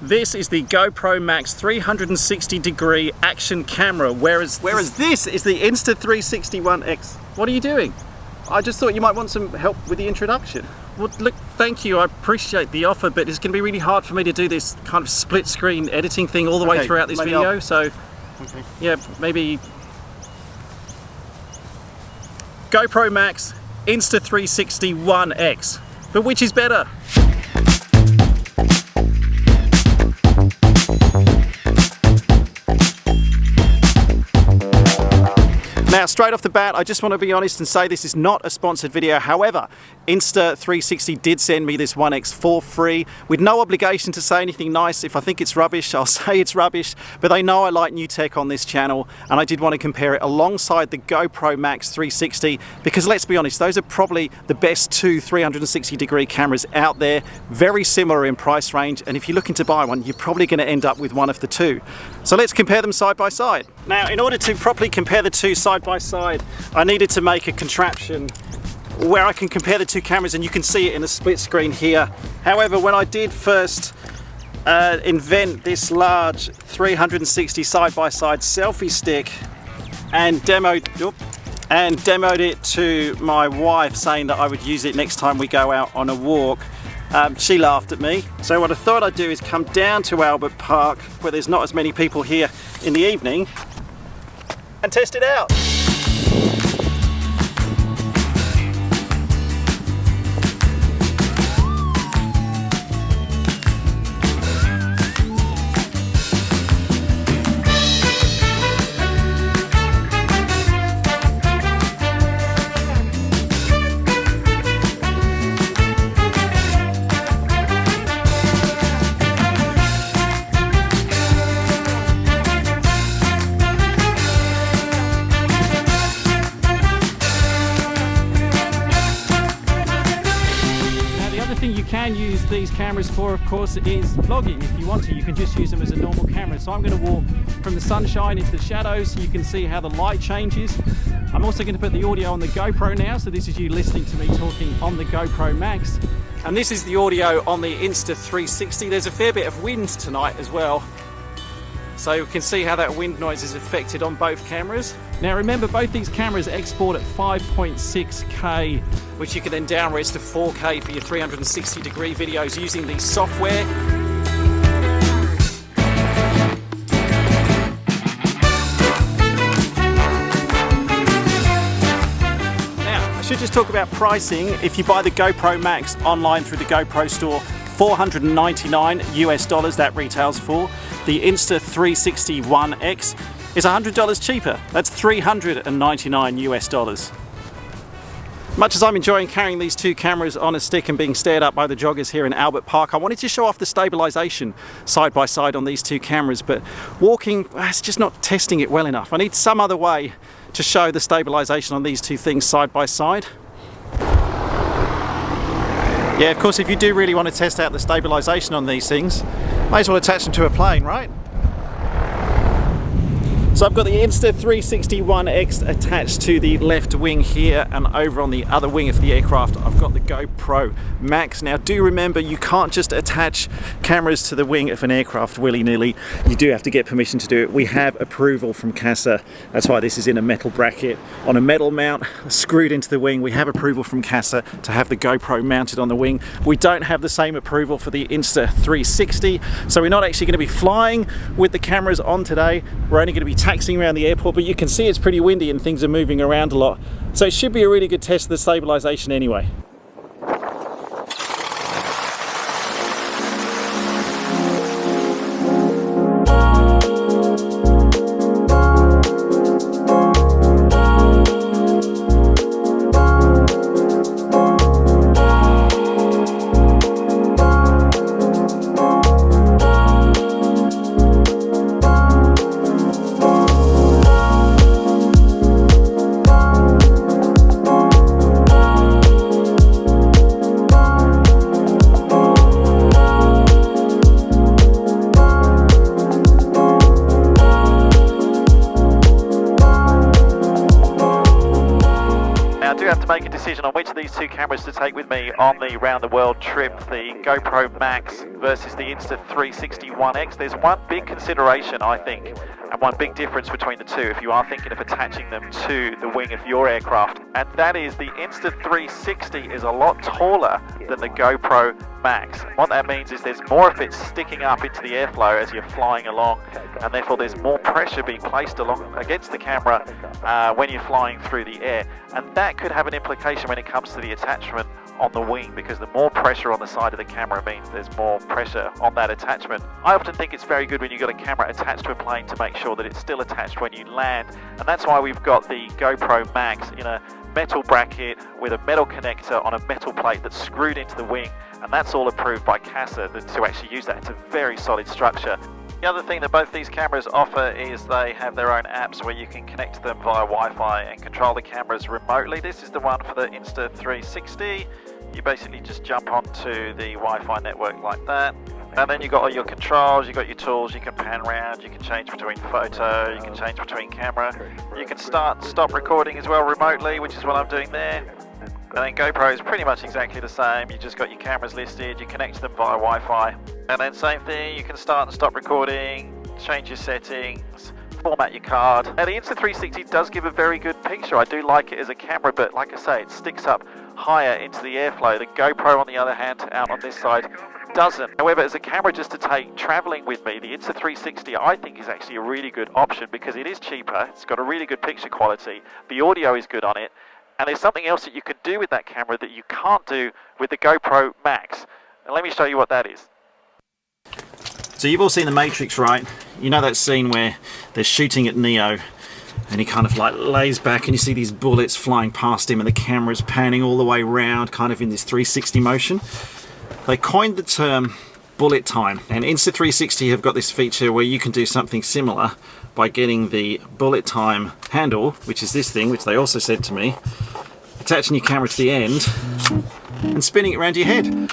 This is the GoPro Max 360 degree action camera, whereas this is the Insta360 One X. What are you doing? I just thought you might want some help with the introduction. Well, look, thank you, I appreciate the offer, but it's going to be really hard for me to do this kind of split screen editing thing all the way throughout this video, so yeah, maybe GoPro Max, Insta360 One X, but which is better? Now, straight off the bat, I just want to be honest and say this is not a sponsored video. However, Insta360 did send me this One X for free with no obligation to say anything nice. If I think it's rubbish, I'll say it's rubbish, but they know I like new tech on this channel, and I did want to compare it alongside the GoPro Max 360 because let's be honest, those are probably the best two 360 degree cameras out there, very similar in price range, and if you're looking to buy one, you're probably going to end up with one of the two. So let's compare them side by side. Now, in order to properly compare the two side by side, I needed to make a contraption where I can compare the two cameras, and you can see it in the split screen here. However, when I did first invent this large 360 side-by-side selfie stick and demoed it to my wife, saying that I would use it next time we go out on a walk, she laughed at me. So what I thought I'd do is come down to Albert Park, where there's not as many people here in the evening, and test it out. You can use these cameras for, of course, is vlogging. If you want to, you can just use them as a normal camera. So I'm going to walk from the sunshine into the shadows so you can see how the light changes. I'm also going to put the audio on the GoPro now, so this is you listening to me talking on the GoPro Max. And this is the audio on the Insta360. There's a fair bit of wind tonight as well, so you can see how that wind noise is affected on both cameras. Now remember, both these cameras export at 5.6K, which you can then downres to 4K for your 360 degree videos using the software. Now, I should just talk about pricing. If you buy the GoPro Max online through the GoPro store, $499 US, that retails for. The Insta360 One X is $100 cheaper. That's $399 US. Much as I'm enjoying carrying these two cameras on a stick and being stared at by the joggers here in Albert Park, I wanted to show off the stabilization side by side on these two cameras, but walking, it's just not testing it well enough. I need some other way to show the stabilization on these two things side by side. Yeah, of course, if you do really want to test out the stabilization on these things, may as well attach them to a plane, right? So I've got the Insta360 One X attached to the left wing here, and over on the other wing of the aircraft I've got the GoPro Max. Now do remember, you can't just attach cameras to the wing of an aircraft willy-nilly. You do have to get permission to do it. We have approval from CASA. That's why this is in a metal bracket on a metal mount screwed into the wing. We have approval from CASA to have the GoPro mounted on the wing. We don't have the same approval for the Insta360, so we're not actually going to be flying with the cameras on today. We're only going to be taxiing around the airport, but you can see it's pretty windy and things are moving around a lot, so it should be a really good test of the stabilization anyway. decision on which of these two cameras to take with me on the round the world trip, the GoPro Max versus the Insta360 One X. There's one big consideration, I think, and one big difference between the two if you are thinking of attaching them to the wing of your aircraft, and that is the Insta360 is a lot taller than the GoPro Max. What that means is there's more of it sticking up into the airflow as you're flying along, and therefore there's more pressure being placed along against the camera when you're flying through the air, and that could have an implication when it comes to the attachment on the wing, because the more pressure on the side of the camera means there's more pressure on that attachment. I often think it's very good when you've got a camera attached to a plane to make sure that it's still attached when you land, and that's why we've got the GoPro Max in a metal bracket with a metal connector on a metal plate that's screwed into the wing, and that's all approved by CASA to actually use that. It's a very solid structure. The other thing that both these cameras offer is they have their own apps where you can connect them via Wi-Fi and control the cameras remotely. This is the one for the Insta360. You basically just jump onto the Wi-Fi network like that, and then you've got all your controls, you've got your tools, you can pan around, you can change between photo, you can change between camera, you can start and stop recording as well remotely, which is what I'm doing there. And then GoPro is pretty much exactly the same. You just got your cameras listed, you connect them via Wi-Fi, and then same thing, you can start and stop recording, change your settings, format your card. Now the Insta360 does give a very good picture. I do like it as a camera, but like I say, it sticks up higher into the airflow. The GoPro, on the other hand, out on this side, doesn't. However, as a camera just to take traveling with me, the Insta360 I think is actually a really good option because it is cheaper, it's got a really good picture quality, the audio is good on it, and there's something else that you can do with that camera that you can't do with the GoPro Max. And let me show you what that is. So you've all seen The Matrix, right? You know that scene where they're shooting at Neo and he kind of like lays back and you see these bullets flying past him and the camera's panning all the way around kind of in this 360 motion. They coined the term bullet time, and Insta360 have got this feature where you can do something similar by getting the bullet time handle, which is this thing, which they also said to me, attaching your camera to the end and spinning it around your head.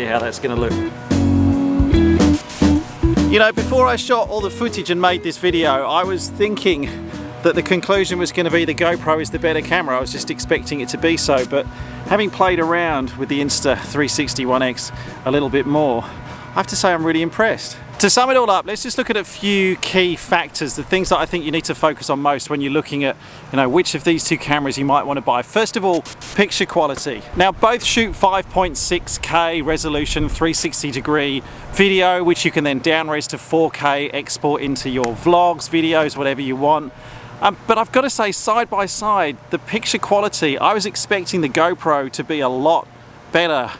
How that's going to look. You know, before I shot all the footage and made this video, I was thinking that the conclusion was going to be the GoPro is the better camera. I was just expecting it to be so, but having played around with the Insta360 One X a little bit more, I have to say I'm really impressed. To sum it all up, let's just look at a few key factors, the things that I think you need to focus on most when you're looking at, you know, which of these two cameras you might want to buy. First of all, picture quality. Now both shoot 5.6K resolution 360 degree video, which you can then down-res to 4K, export into your vlogs, videos, whatever you want. But I've got to say, side by side, the picture quality, I was expecting the GoPro to be a lot better,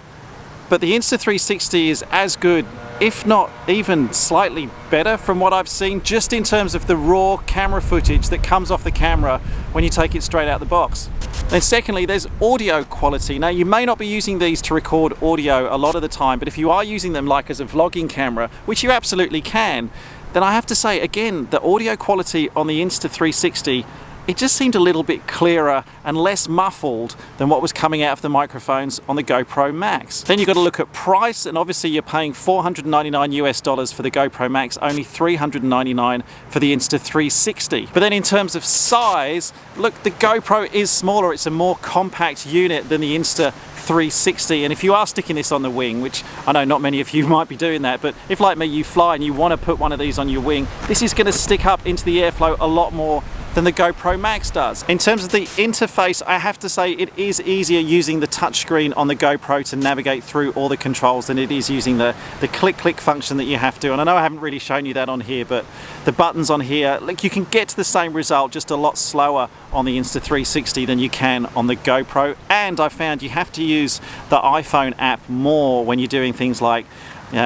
but the Insta360 is as good, if not even slightly better from what I've seen, just in terms of the raw camera footage that comes off the camera when you take it straight out the box. Then secondly, there's audio quality. Now you may not be using these to record audio a lot of the time, but if you are using them like as a vlogging camera, which you absolutely can, then I have to say again, the audio quality on the Insta360, it just seemed a little bit clearer and less muffled than what was coming out of the microphones on the GoPro Max. Then you've got to look at price, and obviously you're paying $499 US for the GoPro Max, only $399 for the Insta360. But then in terms of size, look, the GoPro is smaller, it's a more compact unit than the Insta360, and if you are sticking this on the wing, which I know not many of you might be doing that, but if like me you fly and you want to put one of these on your wing, this is going to stick up into the airflow a lot more than the GoPro Max does. In terms of the interface, I have to say it is easier using the touchscreen on the GoPro to navigate through all the controls than it is using the click function that you have to. And I know I haven't really shown you that on here, but the buttons on here, like, you can get to the same result just a lot slower on the Insta360 than you can on the GoPro. And I found you have to use the iPhone app more when you're doing things like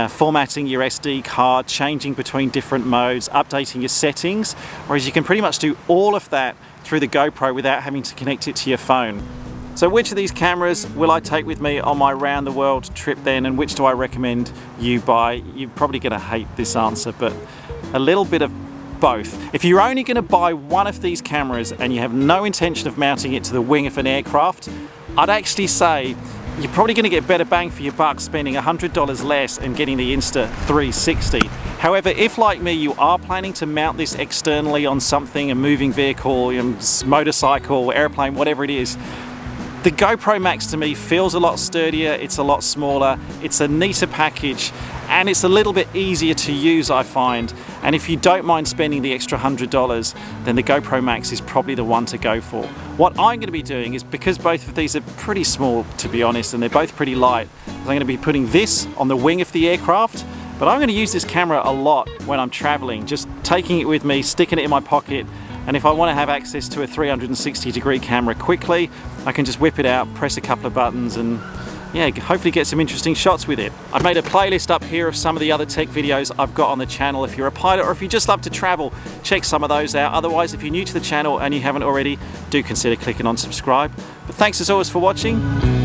formatting your SD card, changing between different modes, updating your settings, whereas you can pretty much do all of that through the GoPro without having to connect it to your phone. So which of these cameras will I take with me on my round the world trip then, and which do I recommend you buy? You're probably going to hate this answer, but a little bit of both. If you're only going to buy one of these cameras and you have no intention of mounting it to the wing of an aircraft, I'd actually say you're probably going to get better bang for your buck spending $100 less and getting the Insta360. However, if like me you are planning to mount this externally on something, a moving vehicle, motorcycle, airplane, whatever it is, the GoPro Max to me feels a lot sturdier, it's a lot smaller, it's a neater package, and it's a little bit easier to use, I find. And if you don't mind spending the extra $100, then the GoPro Max is probably the one to go for. What I'm going to be doing is, because both of these are pretty small to be honest, and they're both pretty light, I'm going to be putting this on the wing of the aircraft, but I'm going to use this camera a lot when I'm traveling, just taking it with me, sticking it in my pocket, and if I want to have access to a 360-degree camera quickly, I can just whip it out, press a couple of buttons, and yeah, hopefully get some interesting shots with it. I've made a playlist up here of some of the other tech videos I've got on the channel. If you're a pilot or if you just love to travel, check some of those out. Otherwise, if you're new to the channel and you haven't already, do consider clicking on subscribe. But thanks as always for watching.